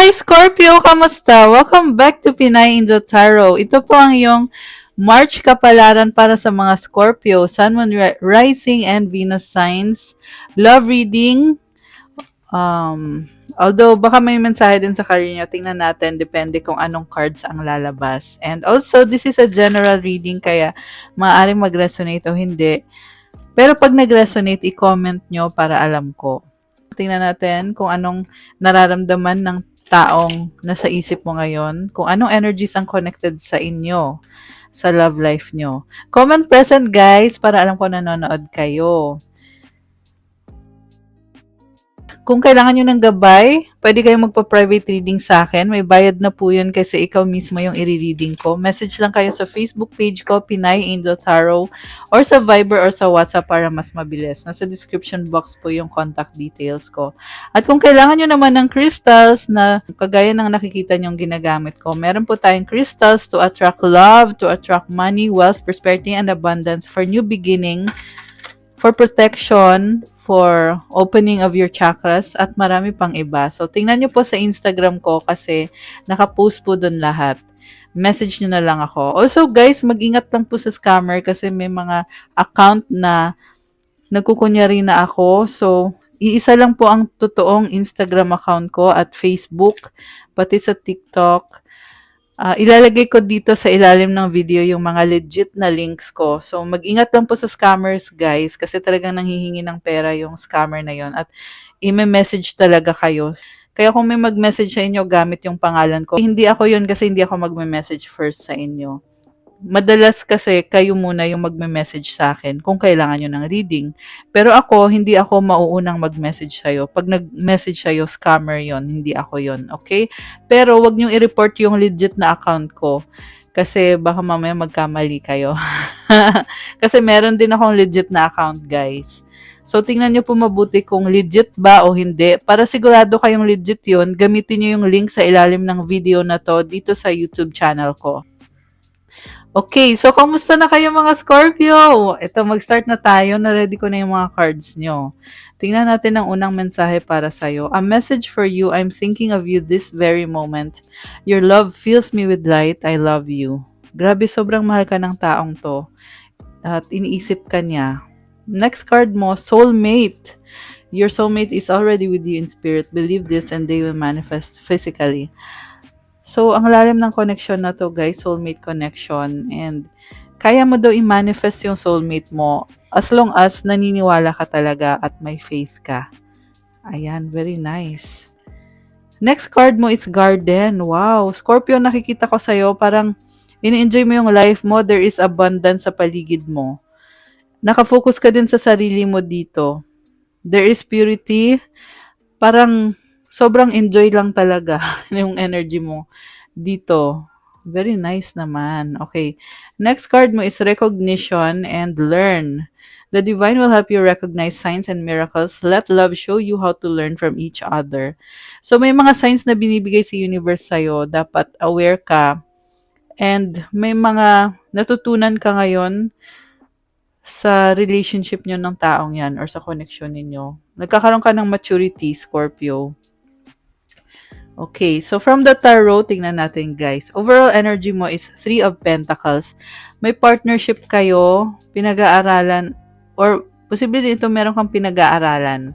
Hi Scorpio, kamusta? Welcome back to Pinay Angel Tarot. Ito po ang iyong March kapalaran para sa mga Scorpio, Sun, Moon, Rising, and Venus signs. Love reading. Although baka may mensahe din sa career nyo, tingnan natin, depende kung anong cards ang lalabas. And also, this is a general reading, kaya maaaring mag-resonate o hindi. Pero pag nag-resonate, i-comment nyo para alam ko. Tingnan natin kung anong nararamdaman ng taong nasa isip mo ngayon, kung anong energies ang connected sa inyo, sa love life nyo. Comment present guys para alam ko nanonood kayo. Kung kailangan nyo ng gabay, pwede kayong magpa-private reading sa akin. May bayad na po yun kasi ikaw mismo yung i-reading ko. Message lang kayo sa Facebook page ko, Pinay Angel Tarot, or sa Viber or sa WhatsApp para mas mabilis. Nasa description box po yung contact details ko. At kung kailangan nyo naman ng crystals na kagaya ng nakikita nyong ginagamit ko, meron po tayong crystals to attract love, to attract money, wealth, prosperity, and abundance for new beginning, for protection, for opening of your chakras, at marami pang iba. So, tingnan nyo po sa Instagram ko kasi nakapost po doon lahat. Message nyo na lang ako. Also, guys, mag-ingat lang po sa scammer kasi may mga account na nagkukunyari na ako. So, iisa lang po ang totoong Instagram account ko at Facebook, pati sa TikTok. Ilalagay ko dito sa ilalim ng video yung mga legit na links ko. So, mag-ingat lang po sa scammers, guys, kasi talagang nanghihingi ng pera yung scammer na yon at i-message talaga kayo. Kaya kung may mag-message sa inyo gamit yung pangalan ko, hindi ako yon kasi hindi ako mag-message first sa inyo. Madalas kasi kayo muna yung magme-message sa akin kung kailangan nyo ng reading. Pero ako, hindi ako mauunang mag-message sa'yo. Pag nag-message sa'yo, scammer yon, hindi ako yon, okay? Pero wag nyo i-report yung legit na account ko kasi baka mamaya magkamali kayo. Kasi meron din akong legit na account, guys. So, tingnan nyo po mabuti kung legit ba o hindi. Para sigurado kayong legit yon, gamitin nyo yung link sa ilalim ng video na to dito sa YouTube channel ko. Okay, so kamusta na kayo mga Scorpio? Ito, mag-start na tayo. Na-ready ko na yung mga cards nyo. Tingnan natin ang unang mensahe para sa'yo. A message for you. I'm thinking of you this very moment. Your love fills me with light. I love you. Grabe, sobrang mahal ka ng taong to. At iniisip ka niya. Next card mo, soulmate. Your soulmate is already with you in spirit. Believe this and they will manifest physically. So, ang lalim ng connection na to, guys, soulmate connection. And kaya mo daw i-manifest yung soulmate mo as long as naniniwala ka talaga at may faith ka. Ayan, very nice. Next card mo is Garden. Wow, Scorpio, nakikita ko sa'yo, parang ini-enjoy mo yung life mo. There is abundance sa paligid mo. Nakafocus ka din sa sarili mo dito. There is purity. Parang sobrang enjoy lang talaga yung energy mo dito. Very nice naman. Okay. Next card mo is recognition and learn. The divine will help you recognize signs and miracles. Let love show you how to learn from each other. So, may mga signs na binibigay sa universe sa'yo. Dapat aware ka. And may mga natutunan ka ngayon sa relationship nyo ng taong yan or sa connection ninyo. Nagkakaroon ka ng maturity, Scorpio. Okay, so from the tarot, tingnan natin guys. Overall energy mo is 3 of Pentacles. May partnership kayo, pinag-aaralan, or posible ito meron kang pinag-aaralan.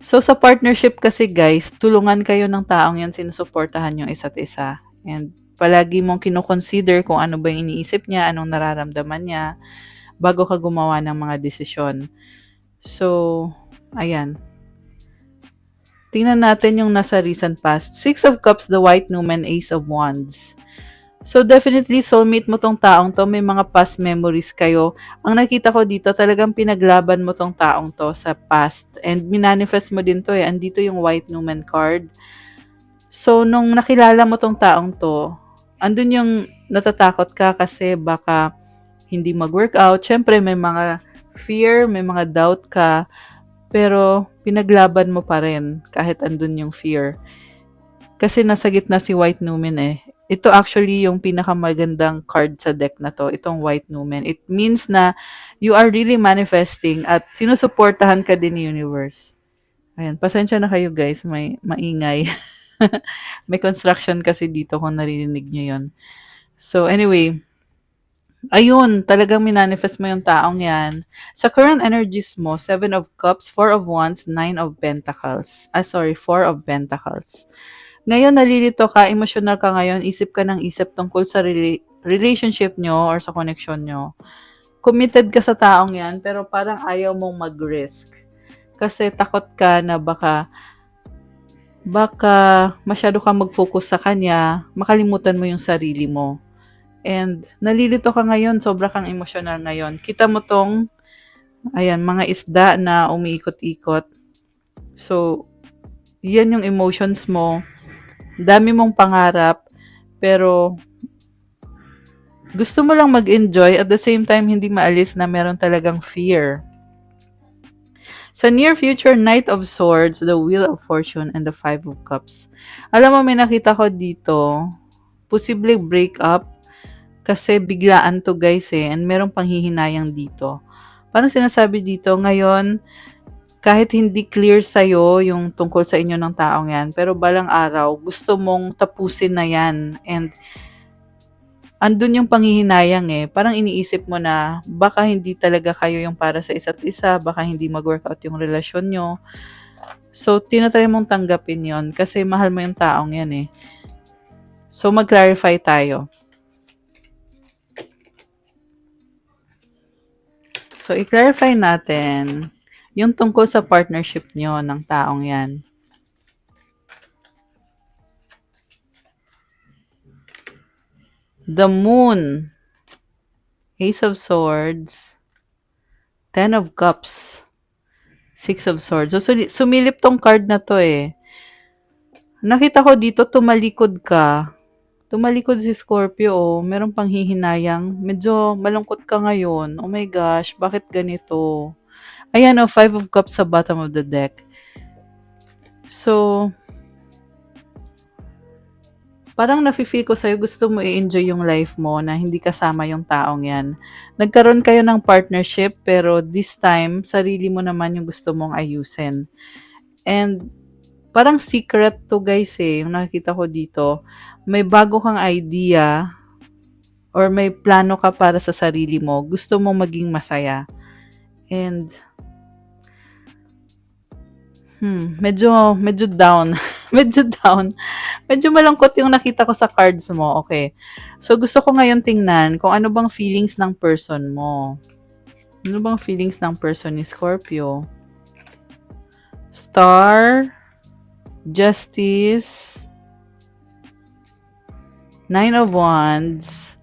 So sa partnership kasi guys, tulungan kayo ng taong yan, sinusuportahan yung isa't isa. And palagi mong kinoconsider kung ano ba yung iniisip niya, anong nararamdaman niya, bago ka gumawa ng mga desisyon. So, ayan. Tingnan natin yung nasa recent past. 6 of Cups, the White Numen, Ace of Wands. So, definitely, soulmate mo tong taong to. May mga past memories kayo. Ang nakita ko dito, talagang pinaglaban mo tong taong to sa past. And minanifest mo din to eh. Andito yung White Numen card. So, nung nakilala mo tong taong to, andun yung natatakot ka kasi baka hindi mag-workout. Siyempre, may mga fear, may mga doubt ka, pero pinaglaban mo pa rin kahit andun yung fear. Kasi nasa gitna si White Numen eh. ito actually yung pinakamagandang card sa deck na 'to, itong White Numen. It means na you are really manifesting at sinusuportahan ka din ni universe. Ayan, pasensya na kayo guys, may maingay. May construction kasi dito kung naririnig niyo 'yon. So anyway, ayun, talagang minanifest mo yung taong yan. Sa current energies mo, Seven of Cups, Four of Wands, Nine of Pentacles. Four of Pentacles. Ngayon, nalilito ka, emotional ka ngayon, isip ka ng isip tungkol sa relationship nyo or sa connection nyo. Committed ka sa taong yan, pero parang ayaw mong mag-risk. Kasi takot ka na baka masyado ka mag-focus sa kanya, makalimutan mo yung sarili mo. And nalilito ka ngayon, sobra kang emosyonal ngayon. Kita mo tong, ayan, mga isda na umiikot-ikot. So, yan yung emotions mo. Dami mong pangarap, pero gusto mo lang mag-enjoy, at the same time, hindi maalis na meron talagang fear. Sa near future, Knight of Swords, the Wheel of Fortune, and the Five of Cups. Alam mo, may nakita ko dito, posible break up, kasi biglaan to guys and merong panghihinayang dito. Parang sinasabi dito, ngayon, kahit hindi clear sa'yo yung tungkol sa inyo ng taong yan, pero balang araw, gusto mong tapusin na yan. And andun yung panghihinayang parang iniisip mo na baka hindi talaga kayo yung para sa isa't isa, baka hindi mag-workout yung relasyon nyo. So, tinatry mong tanggapin yon kasi mahal mo yung taong yan So, mag-clarify tayo. So, i-clarify natin yung tungkol sa partnership nyo ng taong yan. The Moon, Ace of Swords, Ten of Cups, Six of Swords. So, sumilip tong card na to Nakita ko dito, tumalikod ka. Tumalikod si Scorpio, merong panghihinayang. Medyo malungkot ka ngayon. Oh my gosh, bakit ganito? Ayan Five of Cups sa bottom of the deck. So, parang nafe-feel ko sa'yo, gusto mo i-enjoy yung life mo na hindi kasama yung taong yan. Nagkaroon kayo ng partnership, pero this time, sarili mo naman yung gusto mong ayusin. And, parang secret to guys yung nakikita ko dito. May bago kang idea or may plano ka para sa sarili mo. Gusto mong maging masaya. And, medyo down. medyo down. Medyo malungkot yung nakita ko sa cards mo. Okay. So, gusto ko ngayon tingnan kung ano bang feelings ng person mo. Ano bang feelings ng person ni Scorpio? Star, Justice, Nine of Wands,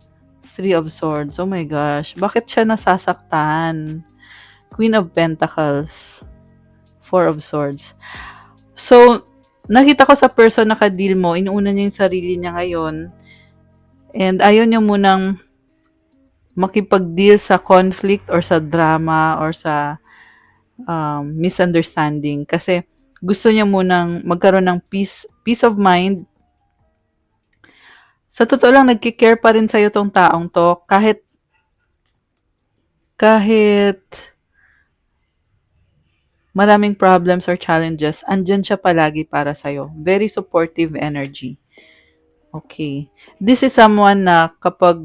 Three of Swords. Oh my gosh. Bakit siya nasasaktan? Queen of Pentacles, Four of Swords. So, nakita ko sa person na ka-deal mo, inuuna niya yung sarili niya ngayon. And ayaw niya munang makipag-deal sa conflict or sa drama or sa misunderstanding. Kasi gusto niya munang magkaroon ng peace of mind. Sa totoo lang, nagkikare pa rin sa'yo tong taong to. Kahit maraming problems or challenges, andyan siya palagi para sa'yo. Very supportive energy. Okay. This is someone na kapag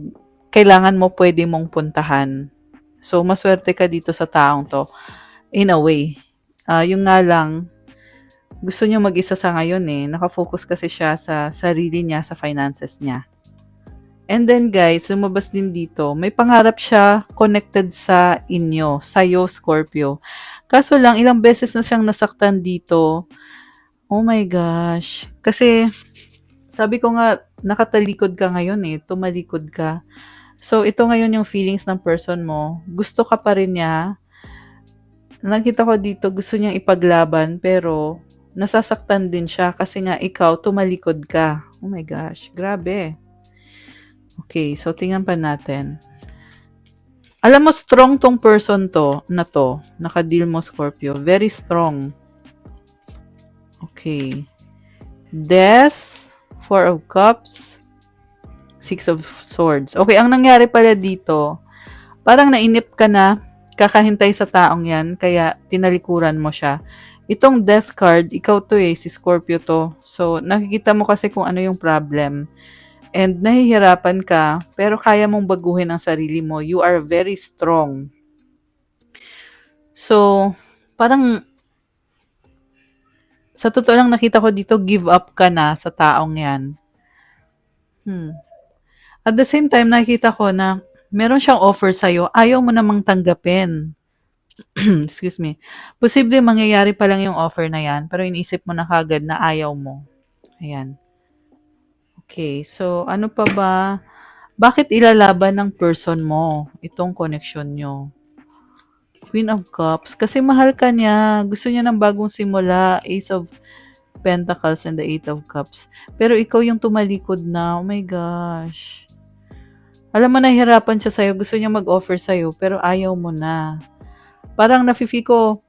kailangan mo, pwede mong puntahan. So, maswerte ka dito sa taong to. In a way. Yung nga lang, gusto niya mag-isa sa ngayon Nakafocus kasi siya sa sarili niya, sa finances niya. And then guys, lumabas din dito, may pangarap siya connected sa inyo, sa'yo, Scorpio. Kaso lang, ilang beses na siyang nasaktan dito. Oh my gosh. Kasi, sabi ko nga, nakatalikod ka ngayon tumalikod ka. So, ito ngayon yung feelings ng person mo. Gusto ka pa rin niya. Nakita ko dito, gusto niyang ipaglaban, pero nasasaktan din siya kasi nga ikaw, tumalikod ka. Oh my gosh, grabe. Okay, so tingnan pa natin. Alam mo, strong tong person naka-deal mo, Scorpio. Very strong. Okay. Death, Four of Cups, Six of Swords. Okay, ang nangyari pala dito, parang nainip ka na kakahintay sa taong yan, kaya tinalikuran mo siya. Itong Death card, ikaw to si Scorpio to. So, nakikita mo kasi kung ano yung problem. And nahihirapan ka, pero kaya mong baguhin ang sarili mo. You are very strong. So, parang sa totoo lang nakita ko dito, give up ka na sa taong yan. At the same time, nakita ko na meron siyang offer sa'yo, ayaw mo namang tanggapin. Excuse me. Posible mangyayari pa lang yung offer na yan, pero iniisip mo na kagad na ayaw mo. Ayan. Okay, so ano pa ba? Bakit ilalaban ng person mo itong connection nyo? Queen of Cups. Kasi mahal ka niya. Gusto niya ng bagong simula. Ace of Pentacles and the Eight of Cups. Pero ikaw yung tumalikod na. Oh my gosh. Alam mo, nahihirapan siya sa'yo. Gusto niya mag-offer sa'yo, pero ayaw mo na. Parang nafe-feel ko,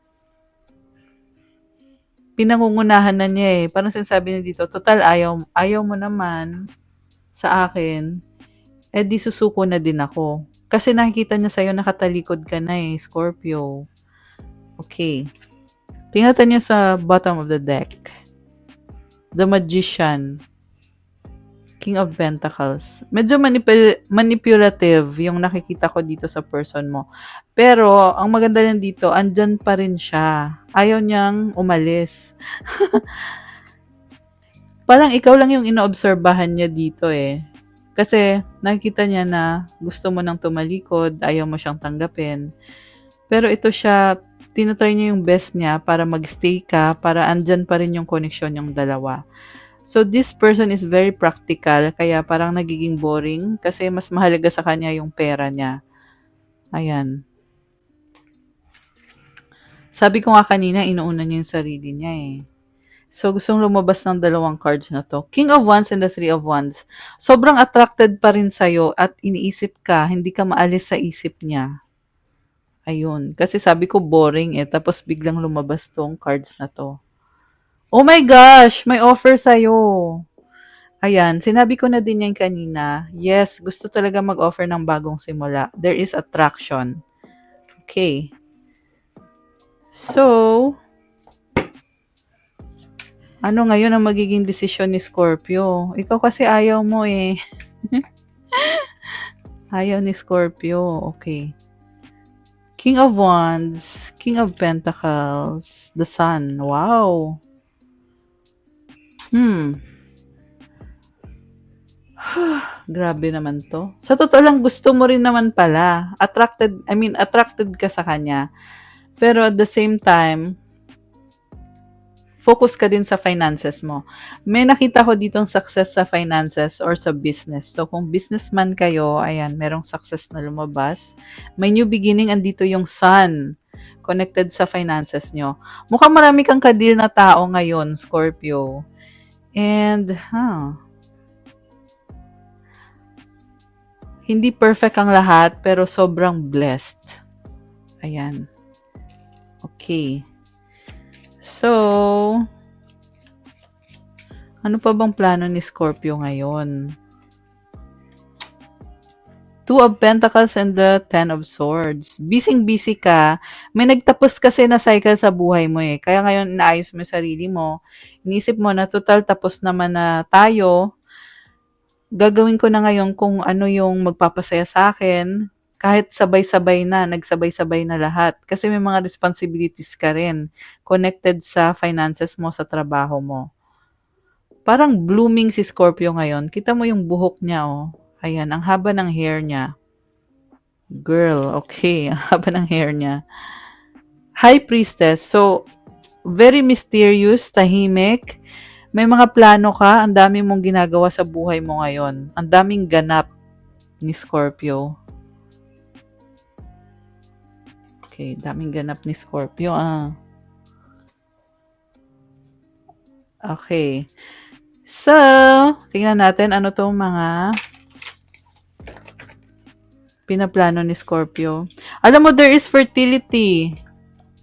pinangungunahan na niya Parang sinasabi niya dito, total ayaw mo naman sa akin, di susuko na din ako. Kasi nakikita niya sa'yo, nakatalikod ka na Scorpio. Okay. Tingnan niya sa bottom of the deck. The Magician. King of Pentacles. Medyo manipulative yung nakikita ko dito sa person mo. Pero, ang maganda lang dito, andyan pa rin siya. Ayaw niyang umalis. Parang ikaw lang yung inoobserbahan niya dito Kasi, nakikita niya na gusto mo nang tumalikod, ayaw mo siyang tanggapin. Pero ito siya, tinatry niya yung best niya para magstay ka, para andyan pa rin yung connection yung dalawa. So, this person is very practical, kaya parang nagiging boring kasi mas mahalaga sa kanya yung pera niya. Ayan. Sabi ko nga kanina, inuuna niya yung sarili niya So, gustong lumabas ng dalawang cards na to. King of Wands and the Three of Wands. Sobrang attracted pa rin sa'yo at iniisip ka, hindi ka maalis sa isip niya. Ayun. Kasi sabi ko boring tapos biglang lumabas tong cards na to. Oh my gosh! May offer sa'yo. Ayan, sinabi ko na din yan kanina. Yes, gusto talaga mag-offer ng bagong simula. There is attraction. Okay. So, ano ngayon ang magiging desisyon ni Scorpio? Ikaw kasi ayaw mo Ayaw ni Scorpio. Okay. King of Wands, King of Pentacles, the Sun. Wow. Grabe naman to. Sa totoo lang, gusto mo rin naman pala. Attracted ka sa kanya. Pero at the same time, focus ka din sa finances mo. May nakita ko ditong success sa finances or sa business. So, kung businessman kayo, ayan, merong success na lumabas. May new beginning, andito yung sun connected sa finances nyo. Mukhang marami kang ka-deal na tao ngayon, Scorpio. And, hindi perfect ang lahat, pero sobrang blessed. Ayan. Okay. So, ano pa bang plano ni Scorpio ngayon? Two of Pentacles and the Ten of Swords. Busy ka. May nagtapos kasi na cycle sa buhay mo Kaya ngayon, inaayos mo yung sarili mo. Inisip mo na, total tapos naman na tayo. Gagawin ko na ngayon kung ano yung magpapasaya sa akin. Kahit sabay-sabay na, nagsabay-sabay na lahat. Kasi may mga responsibilities ka rin connected sa finances mo, sa trabaho mo. Parang blooming si Scorpio ngayon. Kita mo yung buhok niya, Ayan, ang haba ng hair niya. Girl, okay. Ang haba ng hair niya. High Priestess. So, very mysterious, tahimik. May mga plano ka. Ang dami mong ginagawa sa buhay mo ngayon. Ang daming ganap ni Scorpio. Okay, daming ganap ni Scorpio, Okay. So, tingnan natin ano tong mga pinaplano ni Scorpio. Alam mo, there is fertility,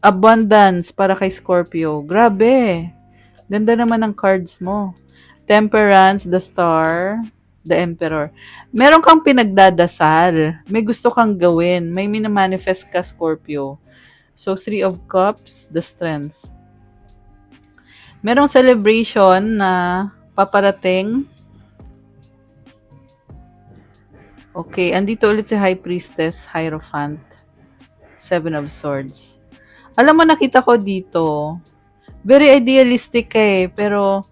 abundance para kay Scorpio. Grabe. Ganda naman ng cards mo. Temperance, the Star, The Emperor. Meron kang pinagdadasal. May gusto kang gawin. May minamanifest ka, Scorpio. So, Three of Cups, the Strength. Merong celebration na paparating. Okay, andito ulit si High Priestess, Hierophant, Seven of Swords. Alam mo, nakita ko dito, very idealistic ka eh, pero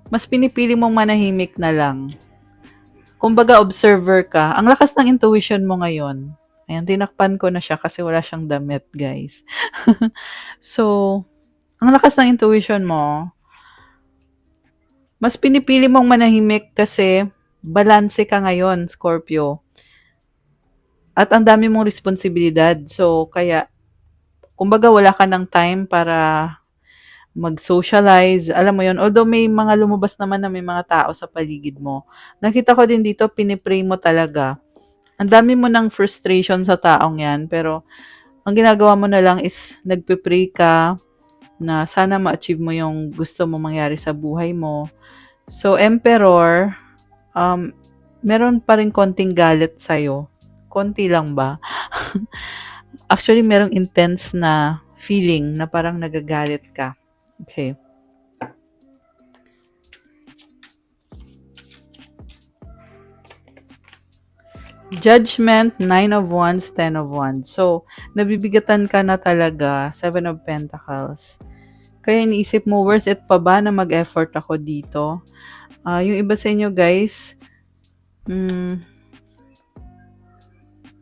mas pinipili mong manahimik na lang. Kumbaga, observer ka. Ang lakas ng intuition mo ngayon. Ayan, tinakpan ko na siya kasi wala siyang damit, guys. So, ang lakas ng intuition mo, mas pinipili mong manahimik kasi balanse ka ngayon, Scorpio. At ang dami mong responsibilidad. So, kaya, kumbaga wala ka ng time para mag-socialize. Alam mo yon, although may mga lumabas naman na may mga tao sa paligid mo. Nakita ko din dito, pinipray mo talaga. Ang dami mo ng frustration sa taong yan, pero ang ginagawa mo na lang is nagpe-pray ka na sana ma-achieve mo yung gusto mo mangyari sa buhay mo. So, Emperor, meron pa rin konting galit sa'yo. Konti lang ba? Actually, merong intense na feeling na parang nagagalit ka. Okay. Judgment, 9 of Wands, 10 of Wands. So, nabibigatan ka na talaga, 7 of Pentacles. Kaya iniisip mo, worth it pa ba na mag-effort ako dito? Yung iba sa inyo, guys,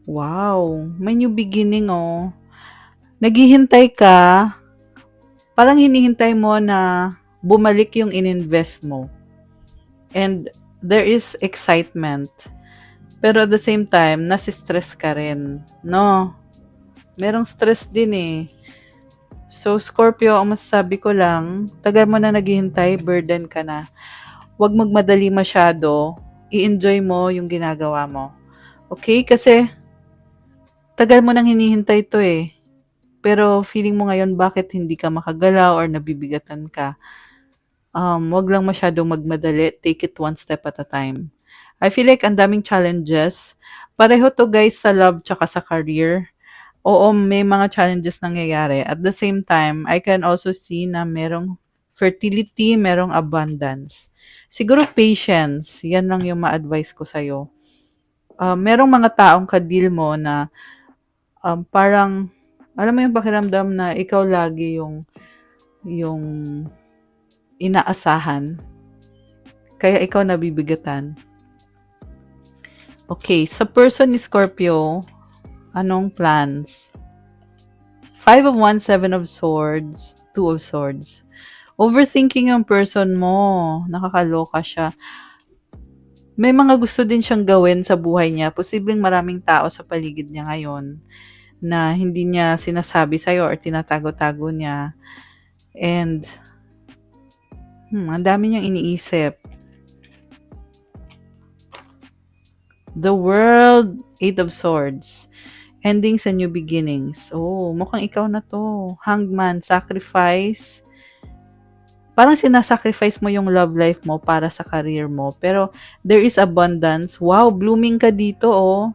wow, may new beginning, oh. Naghihintay ka, parang hinihintay mo na bumalik yung ininvest mo. And there is excitement. Pero at the same time, nasi-stress ka rin. No? Merong stress din eh. So, Scorpio, ang masasabi ko lang, tagal mo na naghihintay, burden ka na. Huwag magmadali masyado. I-enjoy mo yung ginagawa mo. Okay? Kasi, tagal mo nang hinihintay to eh. Pero feeling mo ngayon, bakit hindi ka makagalaw or nabibigatan ka? Wag lang masyadong magmadali. Take it one step at a time. I feel like ang daming challenges. Pareho to guys sa love tsaka sa career. Oo, may mga challenges nangyayari. At the same time, I can also see na merong fertility, merong abundance. Siguro patience. Yan lang yung ma-advise ko sa'yo. Merong mga taong kadil mo na parang, alam mo yung pakiramdam na ikaw lagi yung inaasahan. Kaya ikaw nabibigatan. Okay, sa person ni Scorpio, anong plans? 5 of Wands, 7 of Swords, 2 of Swords. Overthinking yung person mo. Nakakaloka siya. May mga gusto din siyang gawin sa buhay niya. Posibleng maraming tao sa paligid niya ngayon na hindi niya sinasabi sa'yo or tinatago-tago niya. And, ang dami niyang iniisip. The World, 8 of Swords. Endings and new beginnings. Oh, mukhang ikaw na to. Hangman, sacrifice. Parang sinasacrifice mo yung love life mo para sa career mo. Pero there is abundance. Wow, blooming ka dito, oh.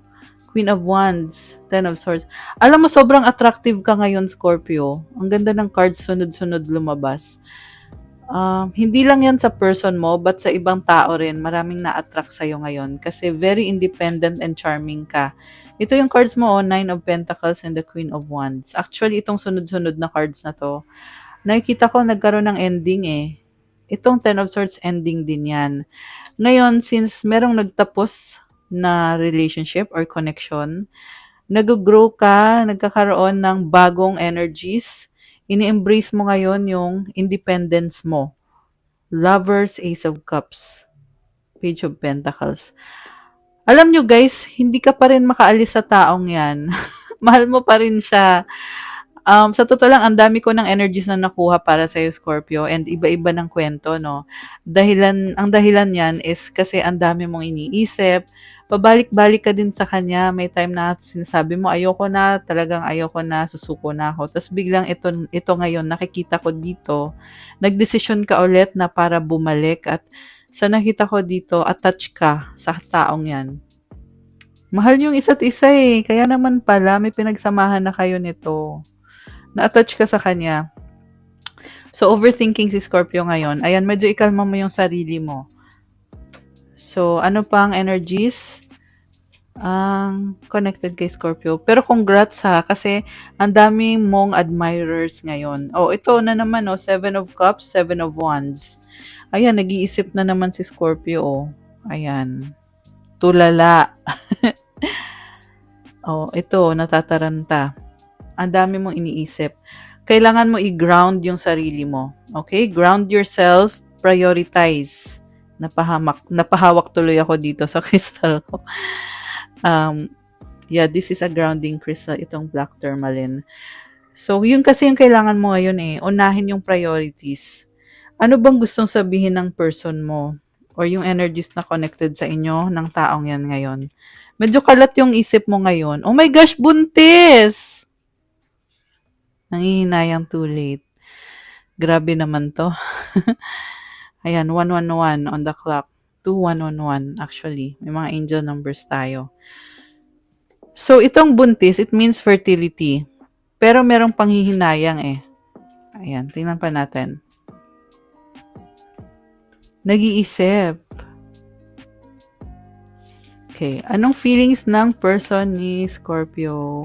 Queen of Wands, 10 of Swords. Alam mo, sobrang attractive ka ngayon, Scorpio. Ang ganda ng cards, sunod-sunod lumabas. Hindi lang yan sa person mo, but sa ibang tao rin, maraming na-attract sa'yo ngayon kasi very independent and charming ka. Ito yung cards mo, 9 of Pentacles and the Queen of Wands. Actually, itong sunod-sunod na cards na to, nakikita ko nagkaroon ng ending eh. Itong 10 of Swords, ending din yan. Ngayon, since merong nagtapos na relationship or connection, nag-grow ka, nagkakaroon ng bagong energies, ini-embrace mo ngayon yung independence mo. Lovers, Ace of Cups, Page of Pentacles. Alam nyo guys, hindi ka pa rin makaalis sa taong yan. Mahal mo pa rin siya. Sa totoo lang, ang dami ko ng energies na nakuha para sa'yo, Scorpio, and iba-iba ng kwento, no? Ang dahilan yan is kasi ang dami mong iniisip, pabalik-balik ka din sa kanya, may time na sinasabi mo, ayoko na, talagang ayoko na, susuko na ako. Tapos biglang ito ngayon, nakikita ko dito, nagdesisyon ka ulit na para bumalik at Sa nakita ko dito, attach ka sa taong yan. Mahal yung isa't isa eh. Kaya naman pala, may pinagsamahan na kayo nito. Na-attach ka sa kanya. So, overthinking si Scorpio ngayon. Ayan, medyo ikalma mo yung sarili mo. So, ano pa ang energies? Ang connected kay Scorpio. Pero congrats ha, kasi ang dami mong admirers ngayon. Oh, ito na naman, oh, Seven of Cups, Seven of Wands. Ayan, nag-iisip na naman si Scorpio, oh. Ayan. Tulala. Oh, ito, natataranta. Ang dami mong iniisip. Kailangan mo i-ground yung sarili mo. Okay? Ground yourself, prioritize. Napahawak tuloy ako dito sa crystal ko. Yeah, this is a grounding crystal, itong black tourmaline. So, yun kasi yung kailangan mo ngayon eh. Unahin yung priorities. Ano bang gustong sabihin ng person mo? Or yung energies na connected sa inyo ng taong yan ngayon? Medyo kalat yung isip mo ngayon. Oh my gosh, buntis! Nangihinayang too late. Grabe naman to. Ayan, 111 on the clock. 2111 actually. May mga angel numbers tayo. So, itong buntis, it means fertility. Pero merong panghihinayang eh. Ayan, tingnan pa natin. Nag-iisip. Okay, anong feelings ng person ni Scorpio?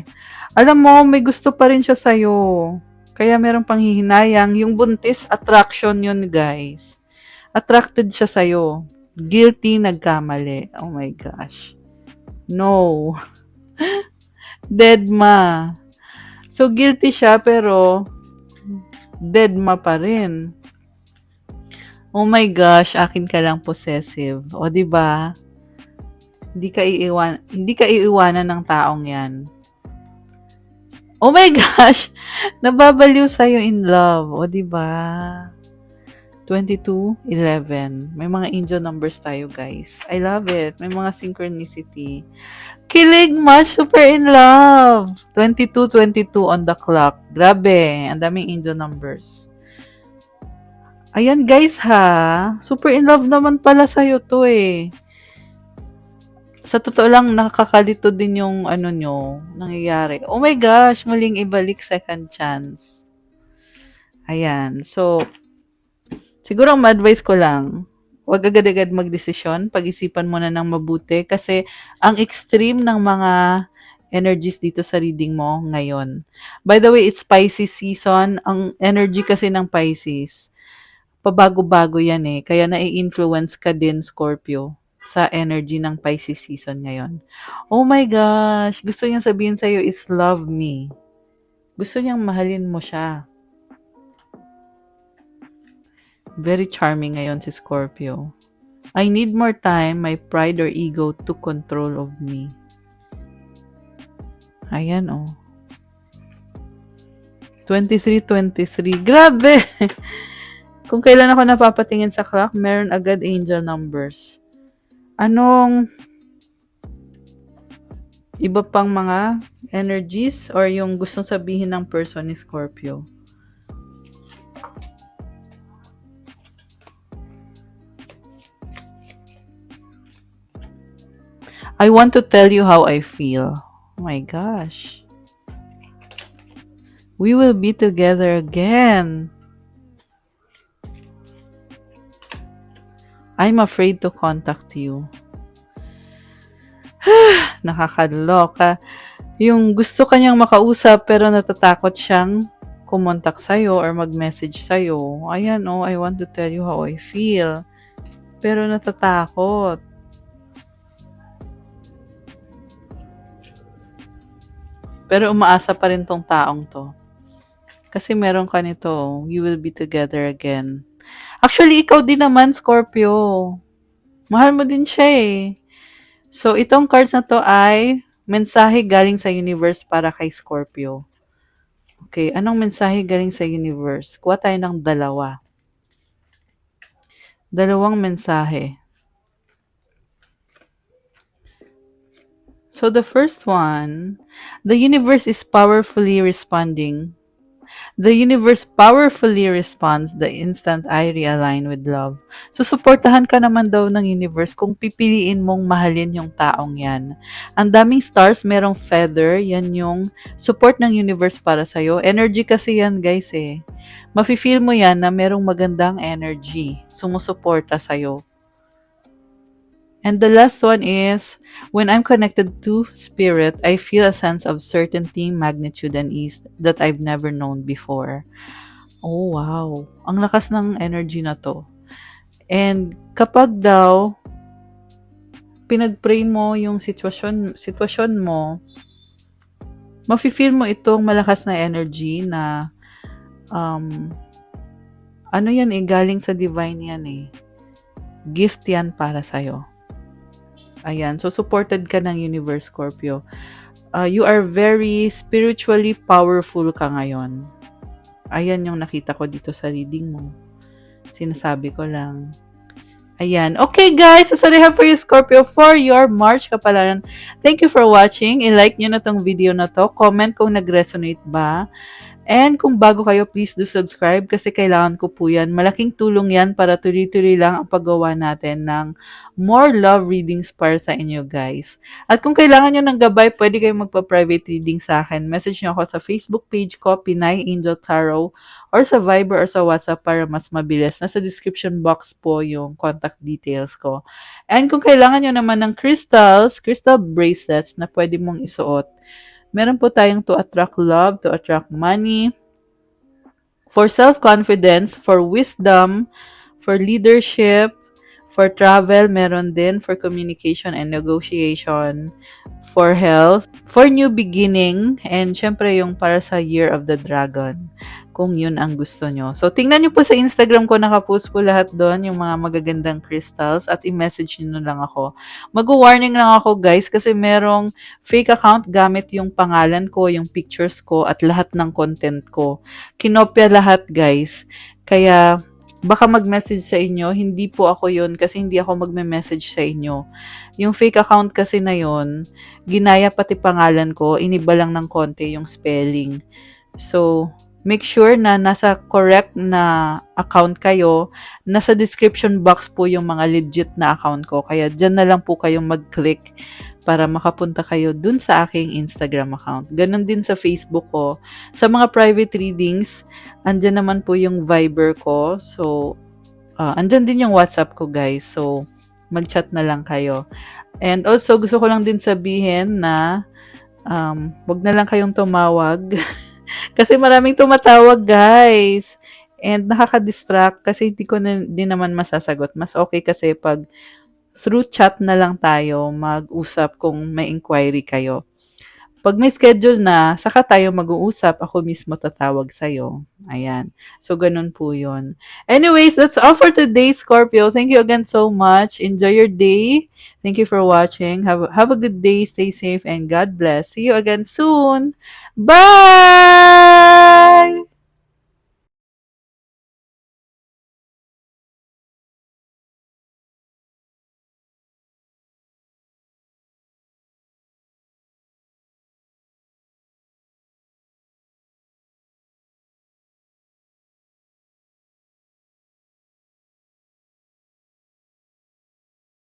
Alam mo, may gusto pa rin siya sa'yo. Kaya merong panghihinayang. Yung buntis, attraction yun, guys. Attracted siya sa'yo. Guilty, nagkamali. Oh my gosh. No. Deadma. So, guilty siya, pero deadma pa rin. Oh my gosh, akin ka lang possessive. O, di ba? Hindi ka iiwanan ng taong 'yan. Oh my gosh, nababaliw sa in love. O, di ba? 22:11. May mga angel numbers tayo, guys. I love it. May mga synchronicity. Kilig mas, super in love. 22:22 on the clock. Grabe, ang daming angel numbers. Ayan, guys, ha. Super in love naman pala sa'yo to eh. Sa totoo lang, nakakalito din yung ano nyo, nangyayari. Oh my gosh, muling ibalik second chance. Ayan. So, siguro ang ma-advise ko lang, huwag agad-agad magdesisyon. Pag-isipan mo na ng mabuti kasi ang extreme ng mga energies dito sa reading mo ngayon. By the way, it's Pisces season. Ang energy kasi ng Pisces, pabago-bago yan eh. Kaya nai-influence ka din, Scorpio, sa energy ng Pisces season ngayon. Oh my gosh! Gusto niyang sabihin sa'yo is love me. Gusto niyang mahalin mo siya. Very charming ngayon si Scorpio. I need more time, my pride or ego to control of me. Ayan oh. 23:23. Grabe! Kung kailan ako napapatingin sa clock, meron agad angel numbers. Anong iba pang mga energies or yung gustong sabihin ng person ni Scorpio? I want to tell you how I feel. Oh my gosh. We will be together again. I'm afraid to contact you. Nakakaloka. Yung gusto kanyang makausap pero natatakot siyang kumontak sa'yo or mag-message sa'yo. Ayan oh, I want to tell you how I feel. Pero natatakot. Pero umaasa pa rin tong taong to. Kasi meron ka nito, you will be together again. Actually, ikaw din naman, Scorpio. Mahal mo din siya eh. So, itong cards na to ay mensahe galing sa universe para kay Scorpio. Okay, anong mensahe galing sa universe? Kuha tayo ng dalawa. Dalawang mensahe. So, the first one, the universe is powerfully responding. The universe powerfully responds the instant I realign with love. So, suportahan ka naman daw ng universe kung pipiliin mong mahalin yung taong yan. Ang daming stars, merong feather, yan yung support ng universe para sa'yo. Energy kasi yan, guys eh. Mafe-feel mo yan na merong magandang energy sumusuporta sa'yo. And the last one is, when I'm connected to spirit, I feel a sense of certainty, magnitude, and ease that I've never known before. Oh, wow. Ang lakas ng energy na to. And kapag daw, pinag-pray mo yung sitwasyon mo, mafe-feel mo itong malakas na energy na, ano yan eh, galing sa divine yan eh. Gift yan para sa'yo. Ayan. So, supported ka ng Universe, Scorpio. You are very spiritually powerful ka ngayon. Ayan yung nakita ko dito sa reading mo. Sinasabi ko lang. Ayan. Okay, guys. That's all I have for you, Scorpio, for your March kapalaran. Thank you for watching. I-like nyo na tong video na to. Comment kung nag-resonate ba. And kung bago kayo, please do subscribe kasi kailangan ko po yan. Malaking tulong yan para tuloy-tuloy lang ang paggawa natin ng more love readings para sa inyo, guys. At kung kailangan nyo ng gabay, pwede kayong magpa-private reading sa akin. Message nyo ako sa Facebook page ko, Pinay Angel Tarot, or sa Viber or sa WhatsApp para mas mabilis. Nasa description box po yung contact details ko. And kung kailangan nyo naman ng crystals, crystal bracelets na pwede mong isuot, meron po tayong to attract love, to attract money, for self-confidence, for wisdom, for leadership, for travel, meron din, for communication and negotiation, for health, for new beginning, and syempre yung para sa Year of the Dragon, kung yun ang gusto nyo. So, tingnan nyo po sa Instagram ko, nakapost po lahat doon, yung mga magagandang crystals, at i-message nyo lang ako. Mag-warning lang ako, guys, kasi merong fake account gamit yung pangalan ko, yung pictures ko, at lahat ng content ko. Kinopya lahat, guys. Kaya, baka mag-message sa inyo, hindi po ako yun kasi hindi ako magme-message sa inyo. Yung fake account kasi na yun, ginaya pati pangalan ko, iniba lang ng konti yung spelling. So, make sure na nasa correct na account kayo. Nasa description box po yung mga legit na account ko. Kaya dyan na lang po kayong mag-click para makapunta kayo dun sa aking Instagram account. Ganon din sa Facebook ko. Sa mga private readings, andyan naman po yung Viber ko. So, andyan din yung WhatsApp ko, guys. So, mag-chat na lang kayo. And also, gusto ko lang din sabihin na wag na lang kayong tumawag. Kasi maraming tumatawag, guys. And nakaka-distract kasi hindi ko din naman masasagot. Mas okay kasi pag through chat na lang tayo mag-usap kung may inquiry kayo. Pag may schedule na, saka tayo mag-uusap, ako mismo tatawag sa'yo. Ayan. So, ganun po yun. Anyways, that's all for today, Scorpio. Thank you again so much. Enjoy your day. Thank you for watching. Have a good day. Stay safe and God bless. See you again soon. Bye!